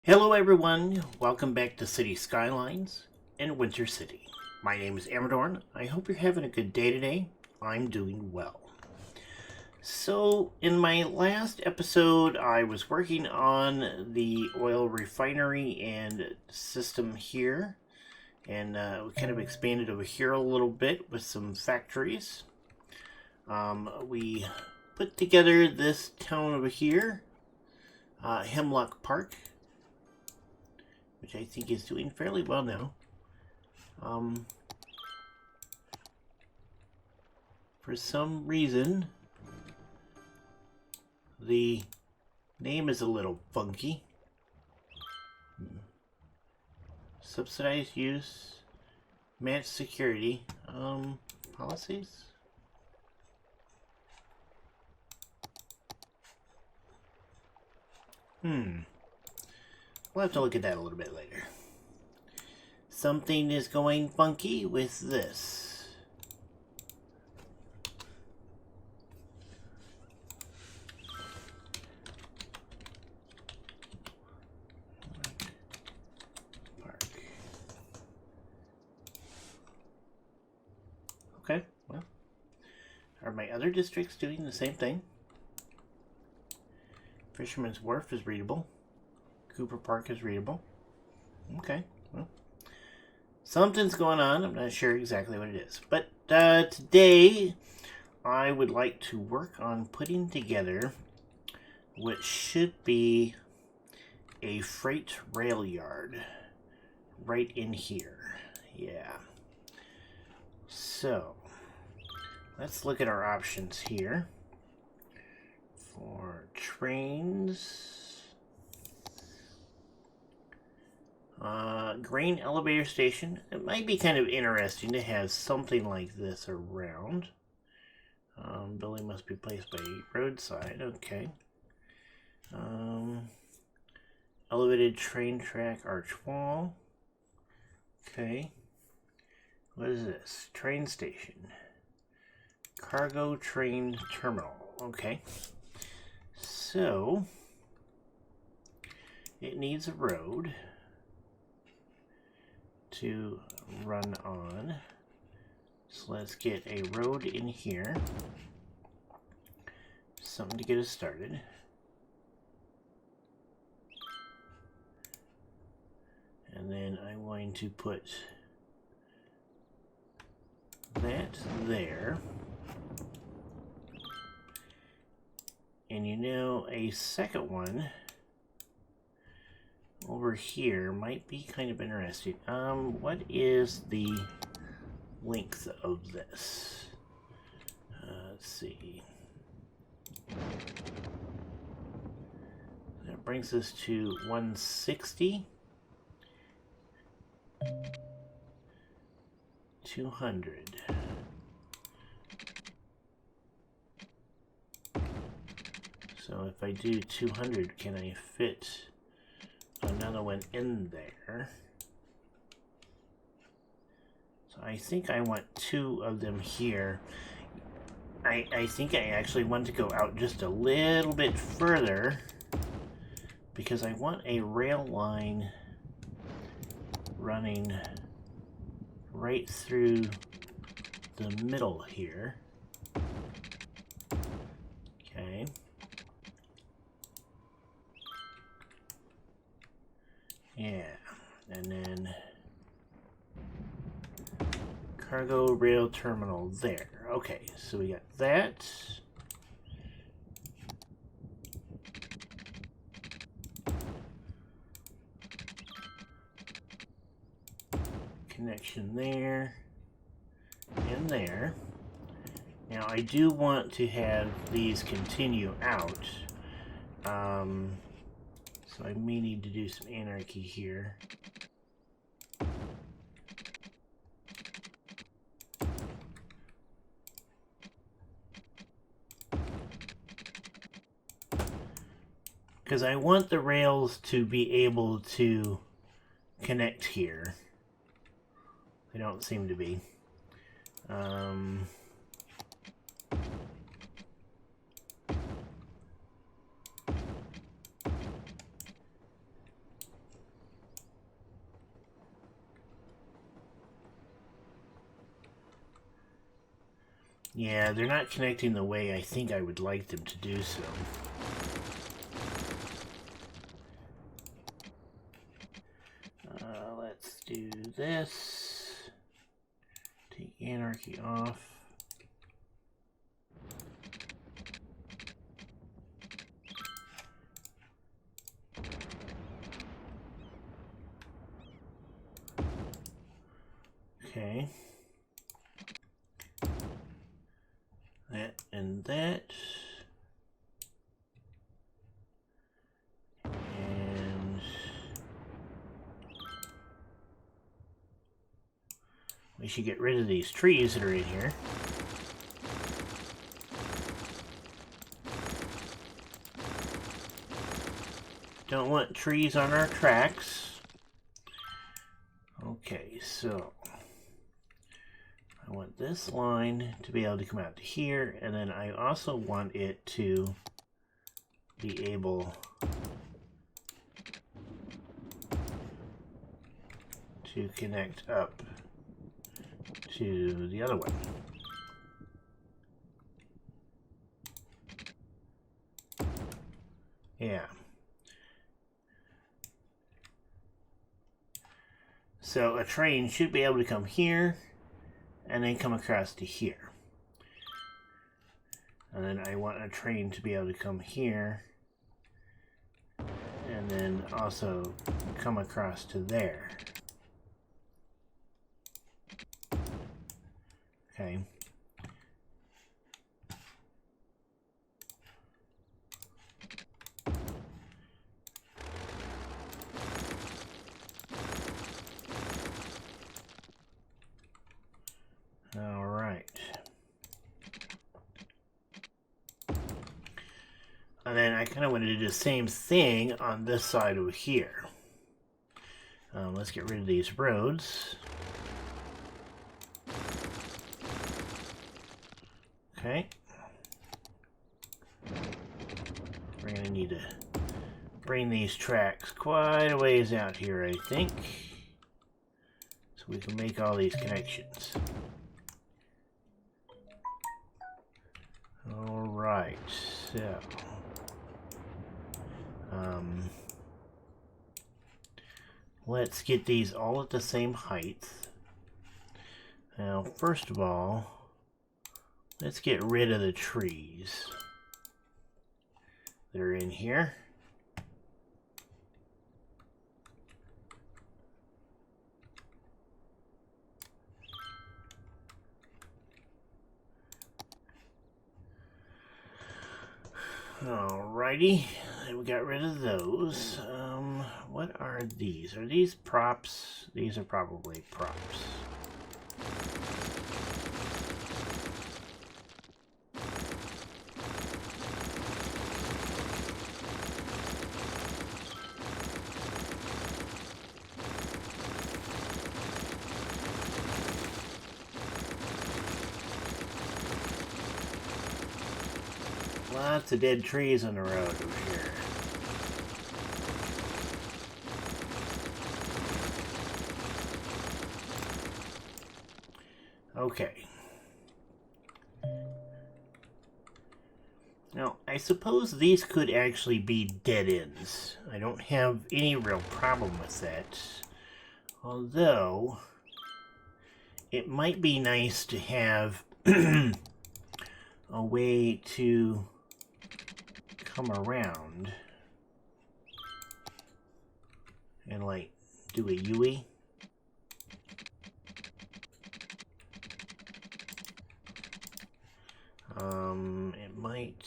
Hello everyone, welcome back to City Skylines in Winter City. My name is Amradorn. I hope you're having a good day today. I'm doing well. So, in my last episode, I was working on the oil refinery and system here. And we kind of expanded over here a little bit with some factories. We put together this town over here, Hemlock Park, which I think is doing fairly well now. For some reason, the name is a little funky. Subsidized use, match security, policies? We'll have to look at that a little bit later. Something is going funky with this. Park. Okay, well, are my other districts doing the same thing? Fisherman's Wharf is readable. Cooper Park is readable. Okay, well, something's going on. I'm not sure exactly what it is. But today, I would like to work on putting together what should be a freight rail yard right in here. Yeah. So, let's look at our options here. For trains... grain elevator station. It might be kind of interesting to have something like this around. Building must be placed by roadside. Okay. Elevated train track arch wall. Okay. What is this? Train station. Cargo train terminal. Okay. So, it needs a road to run on. So let's get a road in here. Something to get us started. And then I'm going to put that there. And you know, a second one over here might be kind of interesting. What is the length of this? Let's see. That brings us to 160. 200. So if I do 200, can I fit another one in there? So I think I want two of them here. I think I actually want to go out just a little bit further because I want a rail line running right through the middle here. Okay. Yeah, and then cargo rail terminal there. Okay, so we got that. Connection there and there. Now I do want to have these continue out. So I may need to do some anarchy here. Because I want the rails to be able to connect here. They don't seem to be. Yeah, they're not connecting the way I think I would like them to do so. Let's do this. Take anarchy off. Okay. That and that. And we should get rid of these trees that are in here. Don't want trees on our tracks. Okay, so I want this line to be able to come out to here, and then I also want it to be able to connect up to the other one. Yeah. So a train should be able to come here and then come across to here. And then I want a train to be able to come here and then also come across to there. Okay. All right. And then I kind of want to do the same thing on this side over here. Let's get rid of these roads. Okay. We're going to need to bring these tracks quite a ways out here, I think, so we can make all these connections. All right, so let's get these all at the same height. Now, first of all, let's get rid of the trees that are in here. Alrighty, we got rid of those. What are these? Are these props? These are probably props. Lots of dead trees on the road over here. Okay. Now, I suppose these could actually be dead ends. I don't have any real problem with that. Although, it might be nice to have a way to come around and, like, do a U-ey. It might...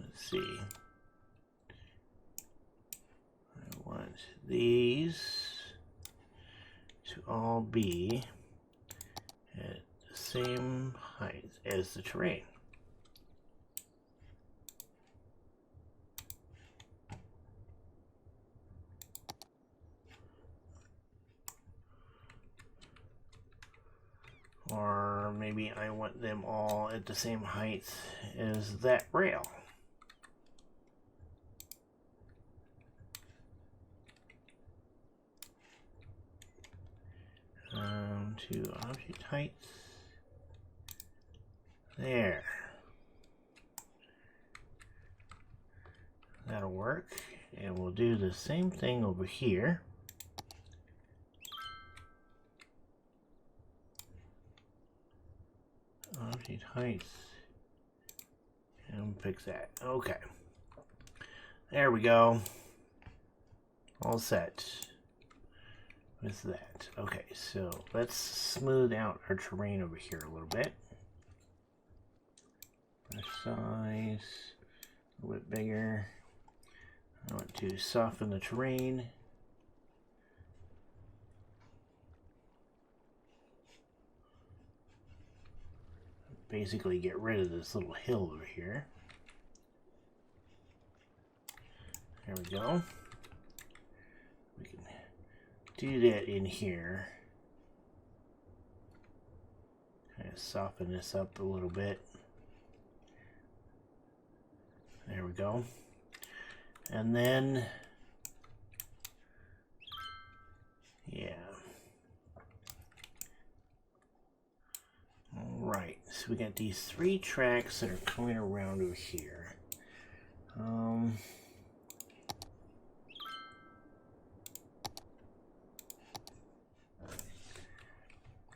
let's see. I want these to all be at the same height as the terrain. Or maybe I want them all at the same height as that rail. to object heights. There. That'll work. And we'll do the same thing over here. Object heights. And fix that. Okay. There we go. All set with that. Okay, so let's smooth out our terrain over here a little bit. Brush size, a little bit bigger. I want to soften the terrain. Basically get rid of this little hill over here. There we go. We can do that in here. Kind of soften this up a little bit. There we go. And then, yeah. All right, so we got these 3 tracks that are coming around over here.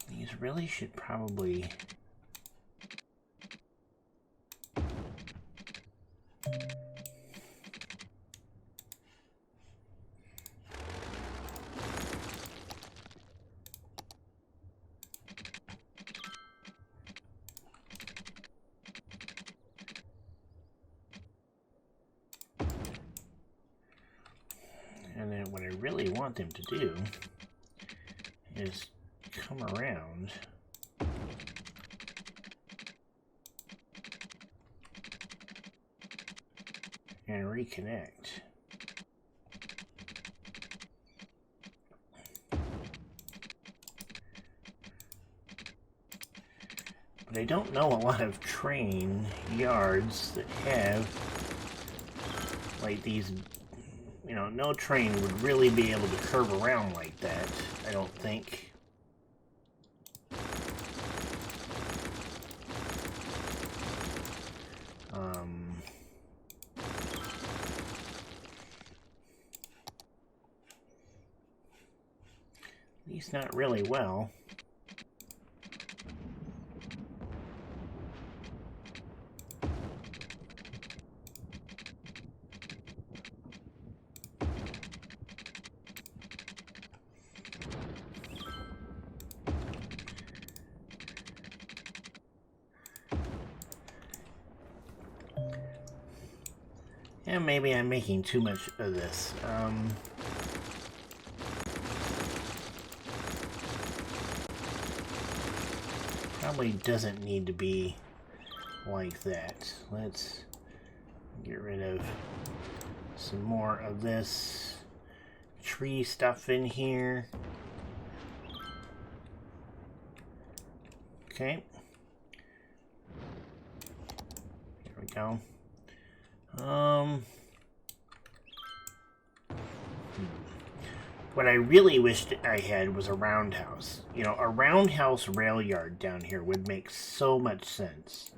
These really should probably and then what I really want them to do is come around and reconnect. But I don't know a lot of train yards that have like these, you know, no train would really be able to curve around like that, I don't think. At least not really well. And maybe I'm making too much of this. Probably doesn't need to be like that. Let's get rid of some more of this tree stuff in here. Okay. There we go. What I really wished I had was a roundhouse. You know, a roundhouse rail yard down here would make so much sense.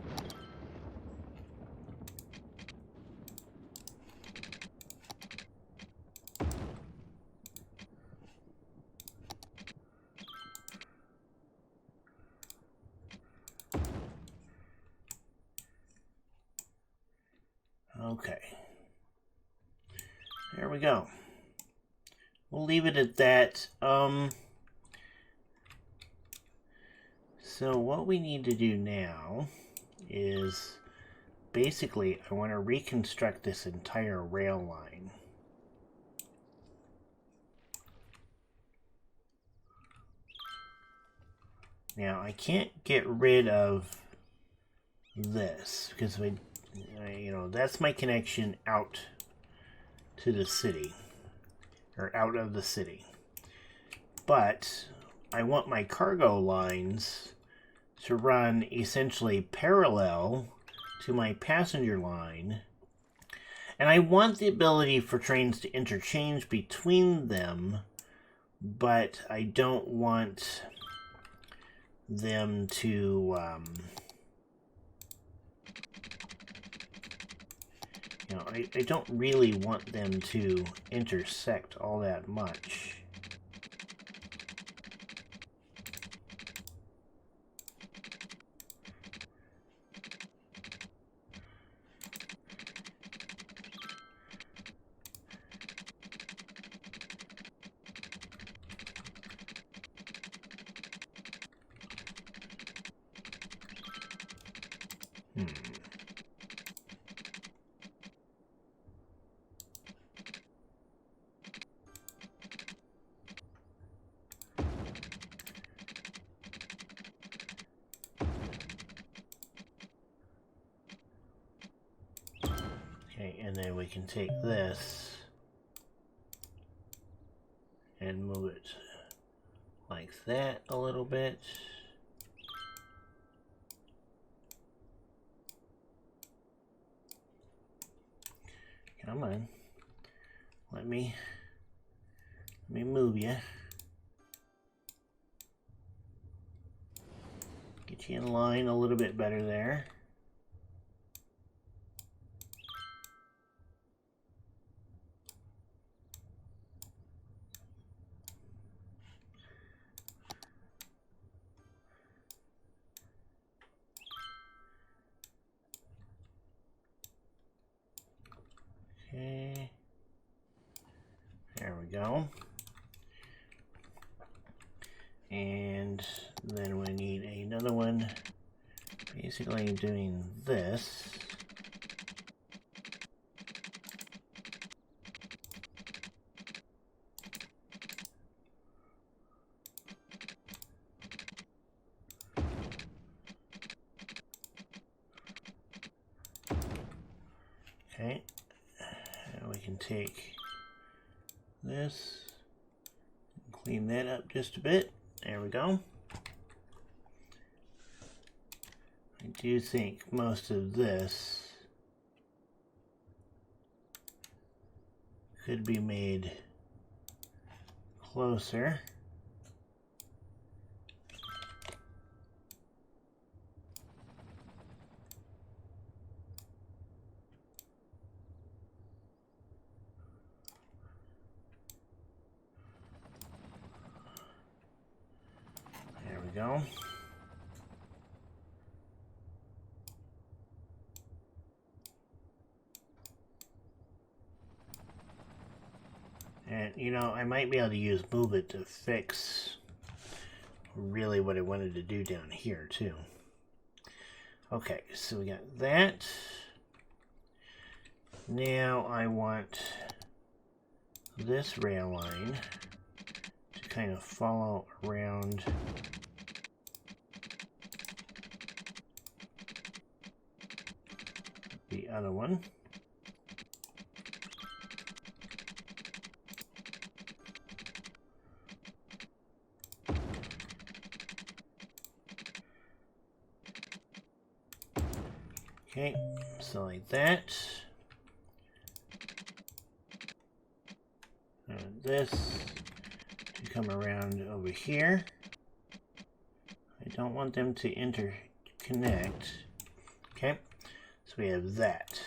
Okay. There we go. We'll leave it at that. So what we need to do now is basically I want to reconstruct this entire rail line. Now I can't get rid of this because you know, that's my connection out to the city, or out of the city. But I want my cargo lines to run essentially parallel to my passenger line. And I want the ability for trains to interchange between them, but I don't want them to, you know, I don't really want them to intersect all that much. Okay, and then we can take this and move it like that a little bit. Come on. Let me move you. Get you in line a little bit better there. Okay. There we go. And then we need another one, basically doing this. Okay, and we can take this, clean that up just a bit. There we go. I do think most of this could be made closer. There we go. And, you know, I might be able to use Move It to fix really what I wanted to do down here, too. Okay, so we got that. Now I want this rail line to kind of follow around the other one. Okay, so like that. And this to come around over here. I don't want them to interconnect. Okay, so we have that.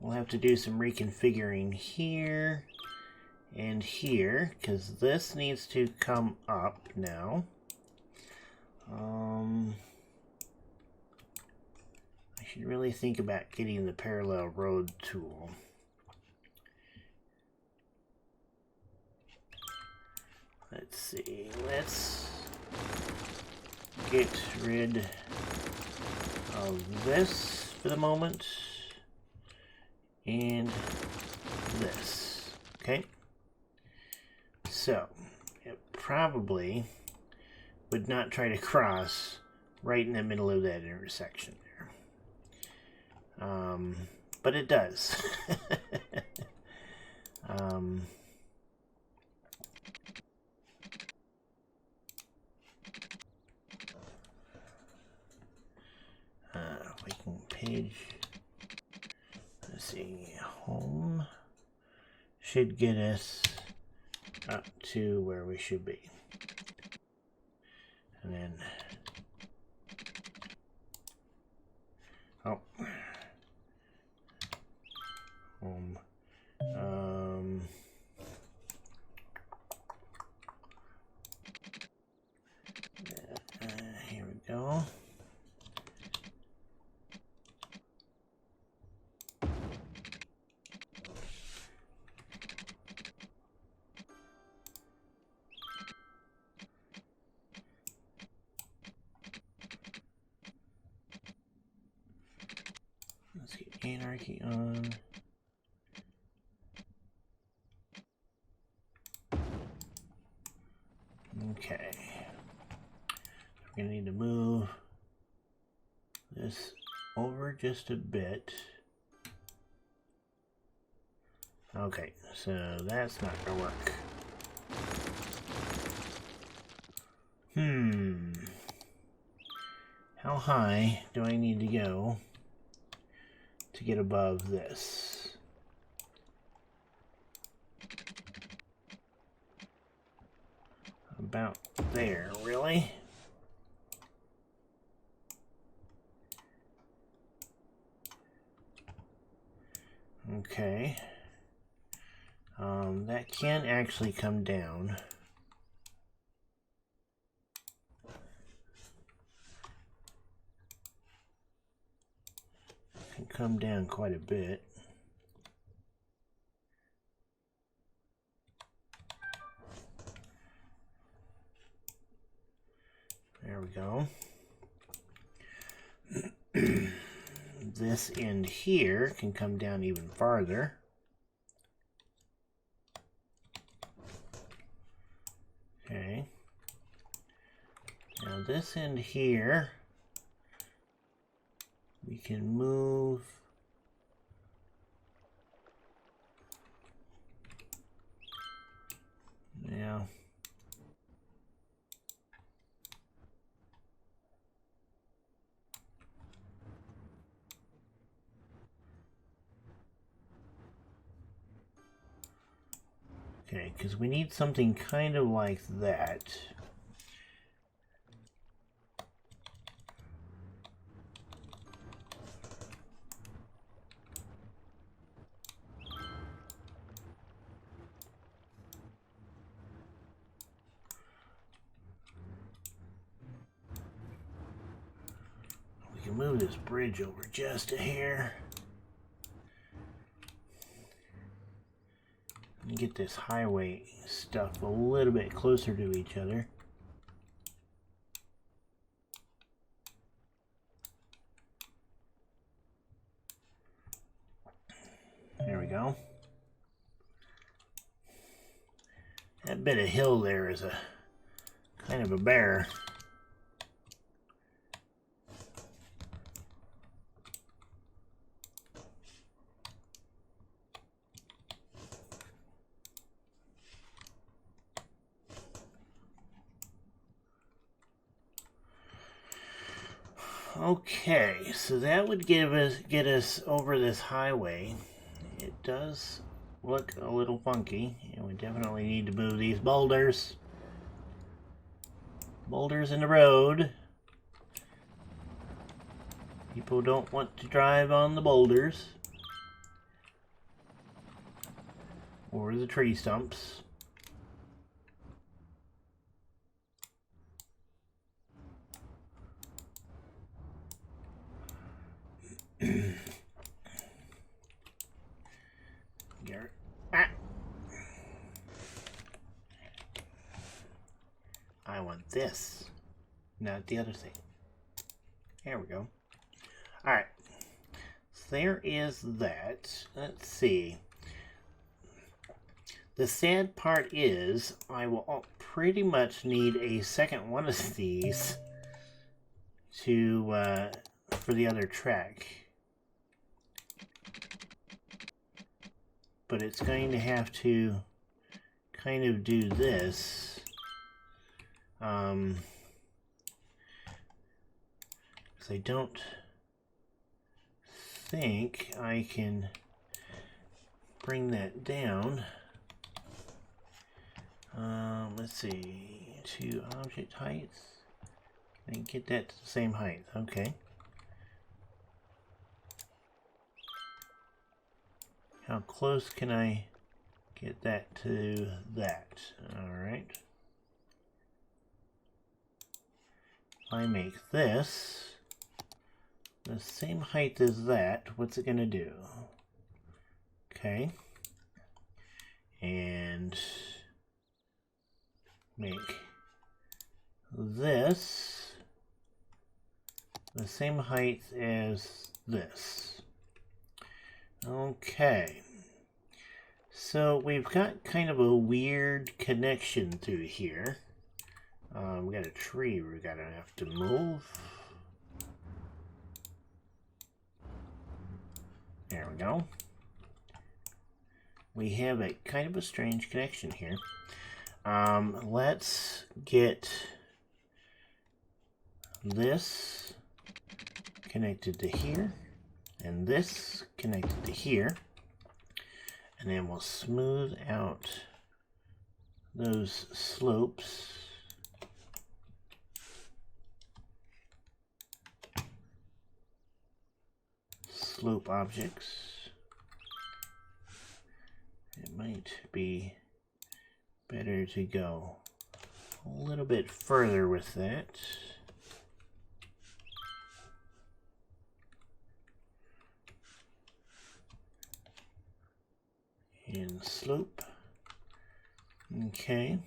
We'll have to do some reconfiguring here and here, because this needs to come up now. I should really think about getting the parallel road tool. Let's see, let's get rid of this for the moment and this. Okay, so it probably would not try to cross right in the middle of that intersection there. But it does. We can page, let's see, home should get us up to where we should be. And then, oh, here we go. Let's get anarchy on. Okay. We're gonna need to move this over just a bit. Okay, so that's not gonna work. How high do I need to go to get above this? About there, really? Okay. That can actually come down. Can come down quite a bit. There we go. This end here can come down even farther. Okay. Now this end here, we can move now. Okay, because we need something kind of like that. We can move this bridge over just a hair. And get this highway stuff a little bit closer to each other. There we go. That bit of hill there is a kind of a bear. Okay, so that would get us over this highway. It does look a little funky, and we definitely need to move these boulders. Boulders in the road. People don't want to drive on the boulders or the tree stumps. I want this, not the other thing. There we go. Alright, so there is that. Let's see. The sad part is I will pretty much need a second one of these to for the other track. But it's going to have to kind of do this. Because I don't think I can bring that down Let's see, 2 object heights. Can I get that to the same height? Okay. How close can I get that to that? Alright. If I make this the same height as that, what's it going to do? Okay. And make this the same height as this. Okay. So we've got kind of a weird connection through here. We got a tree we're gonna have to move. There we go. We have a kind of a strange connection here. Let's get this connected to here, and this connected to here, and then we'll smooth out those slopes. Slope objects. It might be better to go a little bit further with that. And slope. Okay.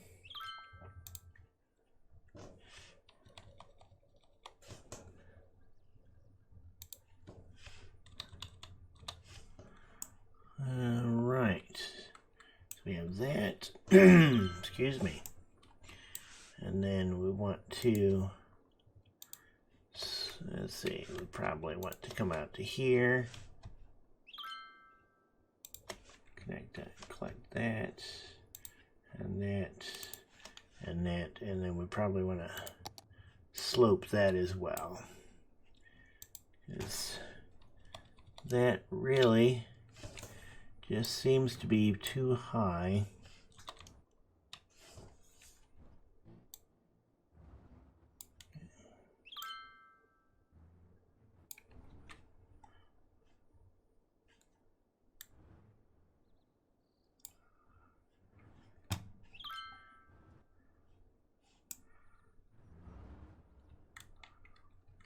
Right. So we have that. Excuse me. And then we want to, let's see, we probably want to come out to here. Connect that, collect that, and that, and that, and then we probably want to slope that as well. Because that really just seems to be too high.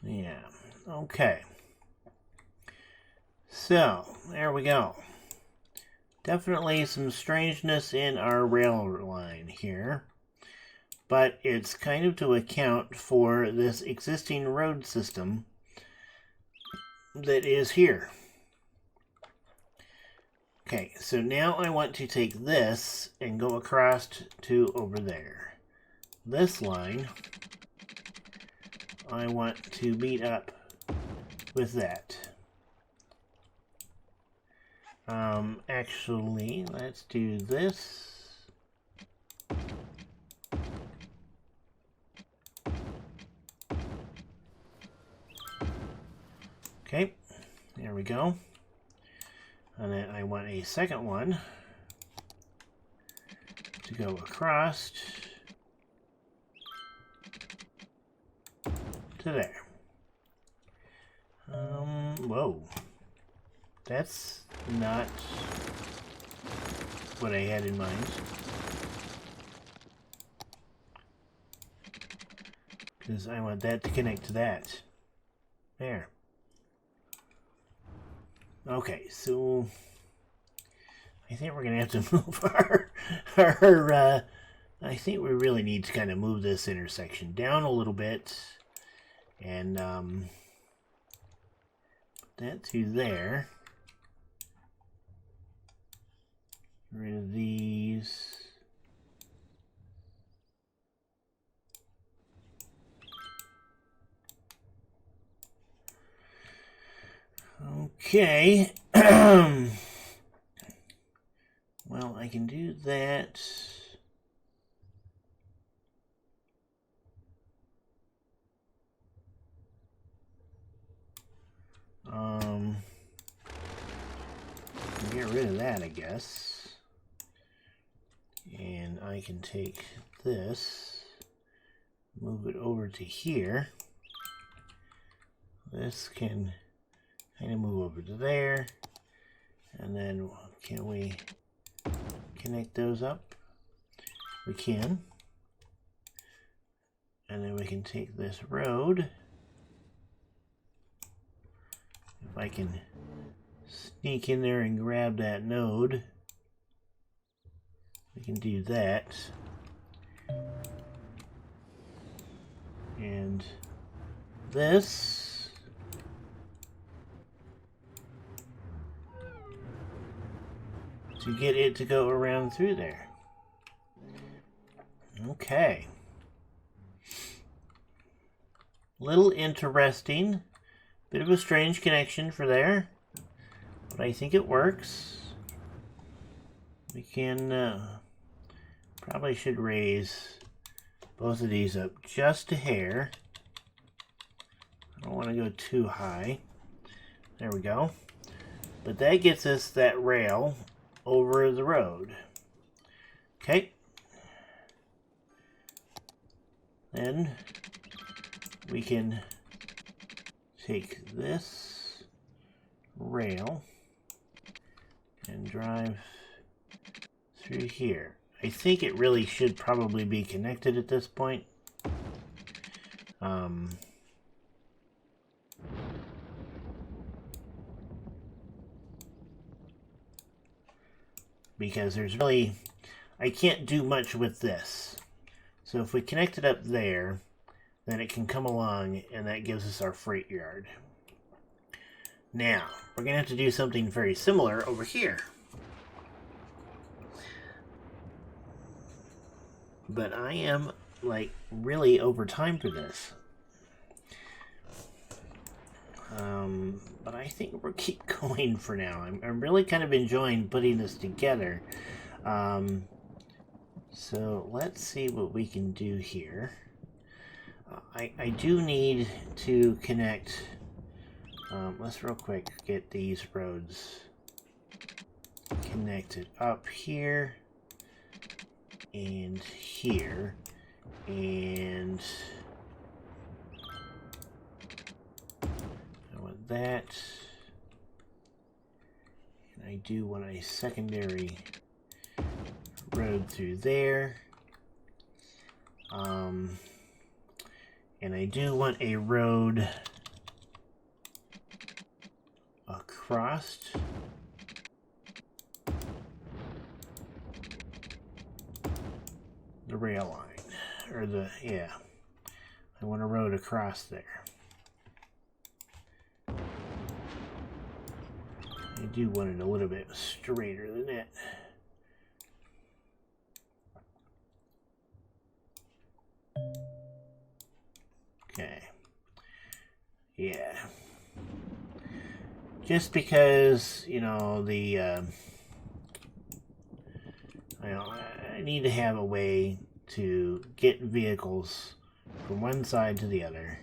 Yeah, okay. So, there we go. Definitely some strangeness in our rail line here, but it's kind of to account for this existing road system that is here. Okay, so now I want to take this and go across to over there. This line, I want to meet up with that. Actually, let's do this. Okay, there we go. And then I want a second one to go across to there. Whoa. That's not what I had in mind. Because I want that to connect to that. There. Okay, so I think we're going to have to move I think we really need to kind of move this intersection down a little bit. And put that to there. Get rid of these. Okay. Well, I can do that. Get rid of that, I guess. And I can take this, move it over to here. This can kind of move over to there. And then can we connect those up? We can. And then we can take this road. If I can sneak in there and grab that node, we can do that. And this. To get it to go around through there. Okay. Little interesting. Bit of a strange connection for there. But I think it works. We can probably should raise both of these up just a hair. I don't want to go too high. There we go. But that gets us that rail over the road. Okay. Then we can take this rail and drive through here. I think it really should probably be connected at this point. Because there's really, I can't do much with this. So if we connect it up there, then it can come along and that gives us our freight yard. Now, we're going to have to do something very similar over here. But I am, like, really over time for this. But I think we'll keep going for now. I'm really kind of enjoying putting this together. So let's see what we can do here. I do need to connect. Let's real quick get these roads connected up here and here, and I want that, and I do want a secondary road through there, and I do want a road across the rail line, or the, yeah, I want a road across there. I do want it a little bit straighter than that. Okay. Yeah. Just because, you know, I need to have a way to get vehicles from one side to the other.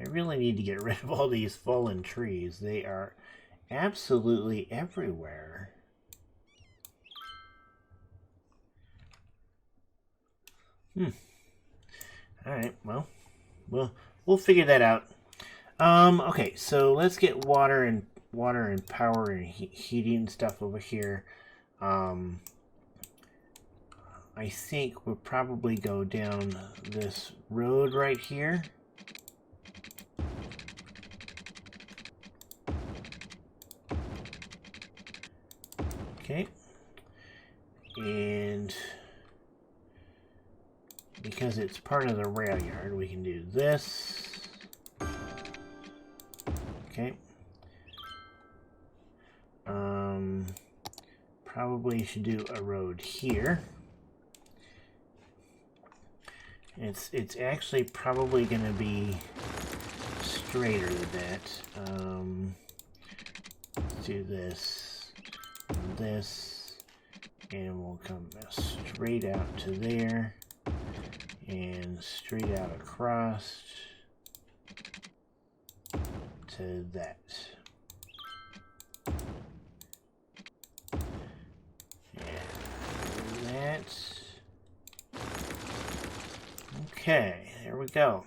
I really need to get rid of all these fallen trees. They are absolutely everywhere. Alright, well, we'll figure that out. Okay, so let's get water and power and heating stuff over here. I think we'll probably go down this road right here. Okay. And because it's part of the rail yard, we can do this. Okay. Probably should do a road here. It's actually probably going to be straighter than that. Let's do this, and this, and we'll come straight out to there, and straight out across to that. Okay, there we go.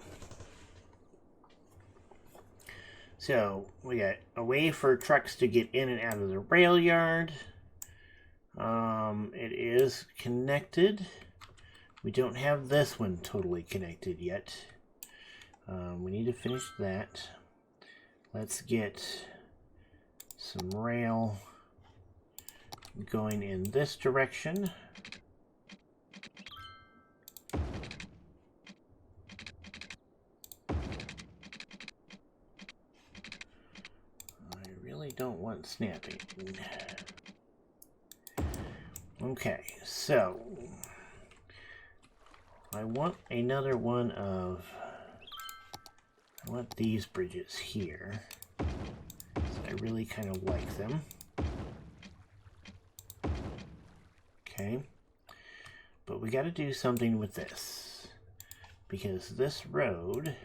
So we got a way for trucks to get in and out of the rail yard. It is connected. We don't have this one totally connected yet. We need to finish that. Let's get some rail going in this direction. I really don't want snapping. Okay, so I want another one of, I want these bridges here. So I really kind of like them. Okay, but we got to do something with this, because this road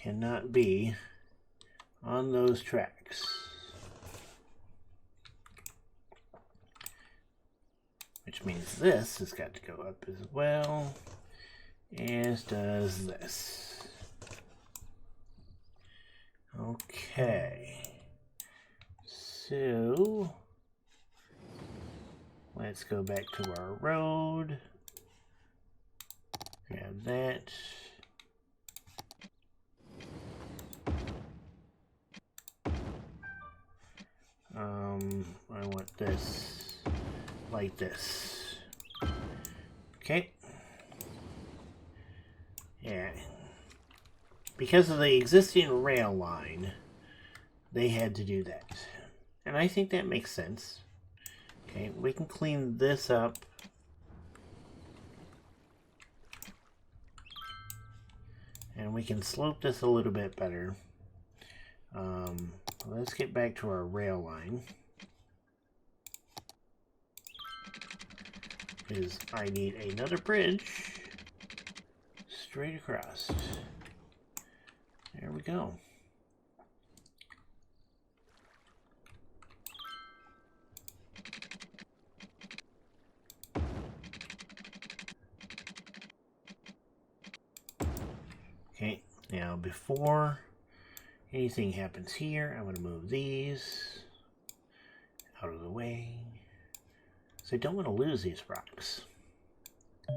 cannot be on those tracks. Which means this has got to go up as well, as does this. Okay, so let's go back to our road. Grab that. I want this like this. Okay. Yeah. Because of the existing rail line, they had to do that. And I think that makes sense. Okay, we can clean this up. And we can slope this a little bit better. Let's get back to our rail line. Because I need another bridge straight across. There we go. Okay, now before anything happens here, I'm going to move these out of the way. So I don't want to lose these rocks. I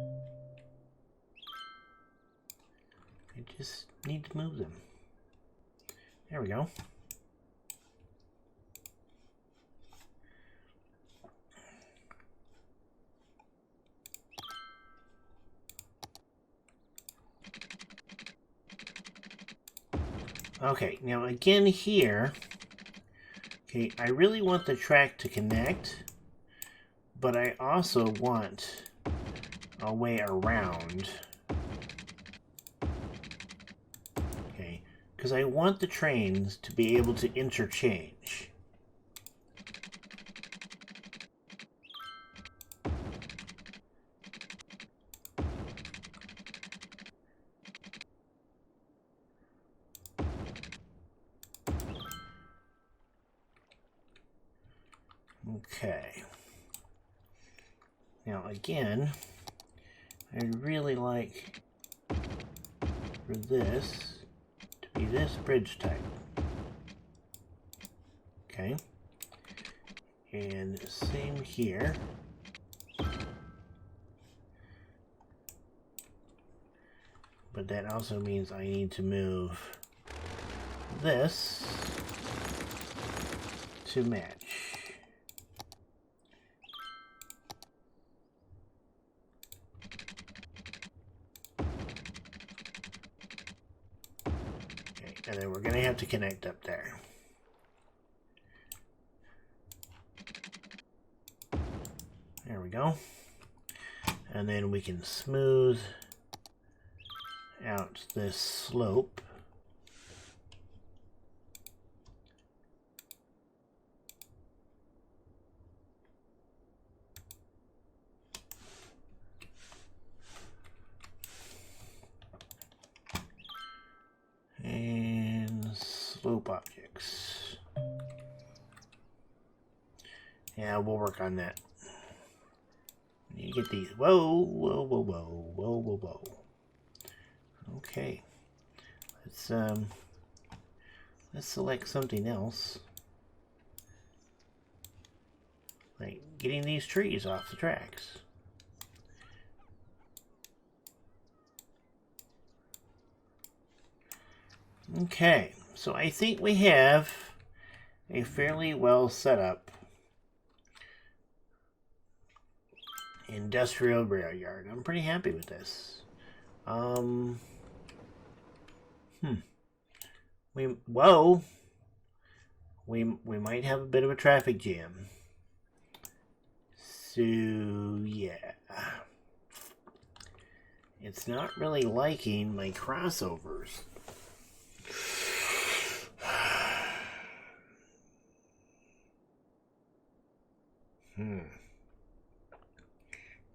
just need to move them. There we go. Okay, now again here, okay, I really want the track to connect, but I also want a way around. Okay, because I want the trains to be able to interchange. Okay. Now again, I'd really like for this to be this bridge type. Okay. And same here. But that also means I need to move this to match. Okay, and then we're going to have to connect up there. There we go. And then we can smooth out this slope. And slope objects. Yeah, we'll work on that. You get these. Whoa, whoa, whoa, whoa, whoa, whoa, whoa. Okay. Let's select something else. Like getting these trees off the tracks. Okay, so I think we have a fairly well set up industrial rail yard. I'm pretty happy with this. Whoa. We might have a bit of a traffic jam. So yeah. It's not really liking my crossovers.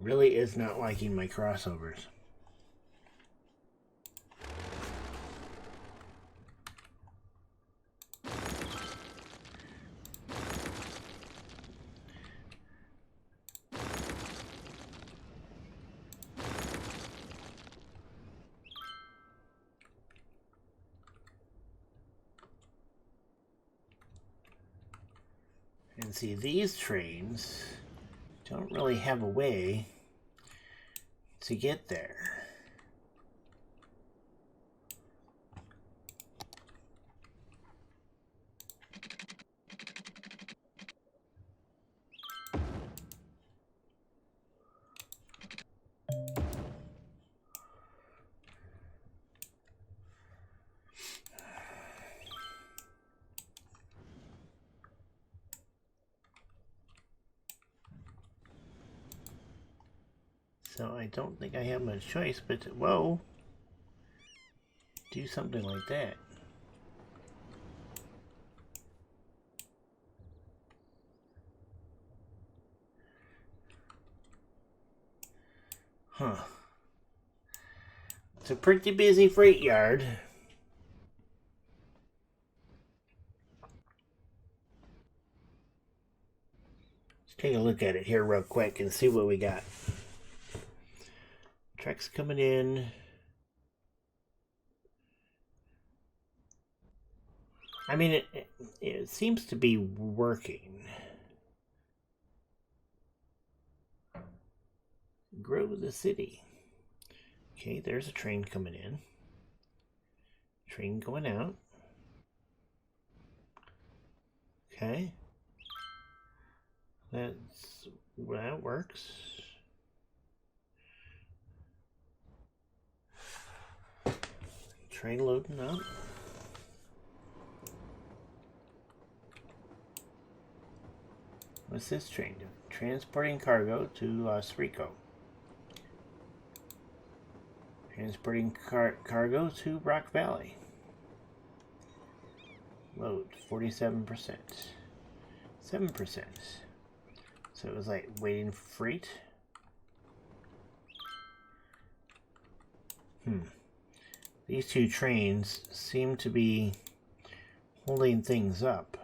Really is not liking my crossovers. And see, these trains don't really have a way to get there. So I don't think I have much choice but to, whoa, do something like that. Huh. It's a pretty busy freight yard. Let's take a look at it here real quick and see what we got. Trucks coming in. I mean, it seems to be working. Grow the city. Okay, there's a train coming in. Train going out. Okay. That works. Train loading up. What's this train doing? Transporting cargo to Las Rico. Transporting cargo to Rock Valley. Load 47%. 7%. So it was like waiting for freight. These two trains seem to be holding things up.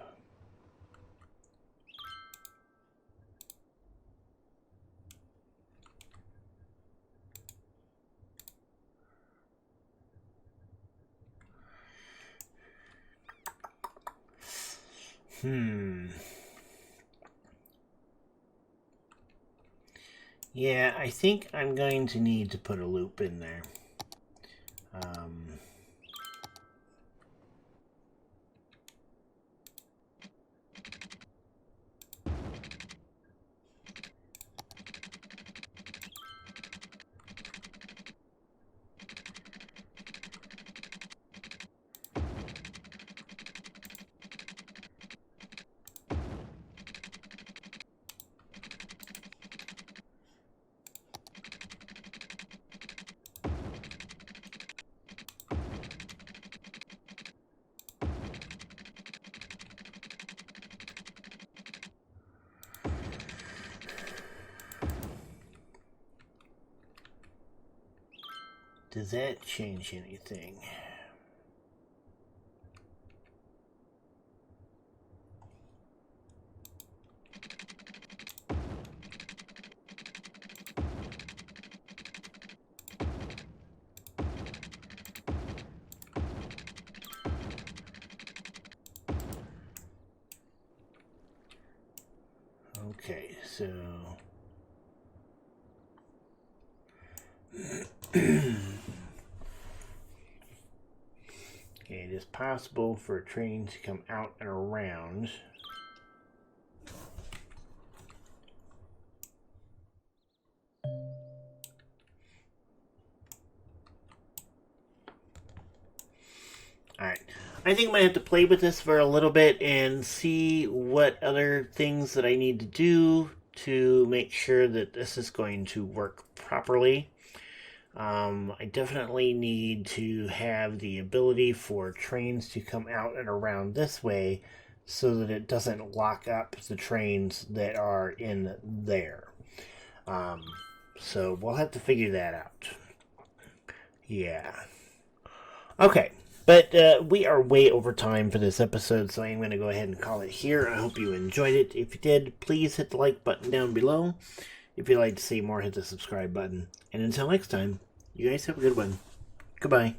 Yeah, I think I'm going to need to put a loop in there. Does that change anything? Okay, so... Okay, it is possible for a train to come out and around. Alright, I think I might have to play with this for a little bit and see what other things that I need to do to make sure that this is going to work properly. I definitely need to have the ability for trains to come out and around this way so that it doesn't lock up the trains that are in there. So we'll have to figure that out. Yeah. Okay. But we are way over time for this episode, so I'm going to go ahead and call it here. I hope you enjoyed it. If you did, please hit the like button down below. If you'd like to see more, hit the subscribe button. And until next time, you guys have a good one. Goodbye.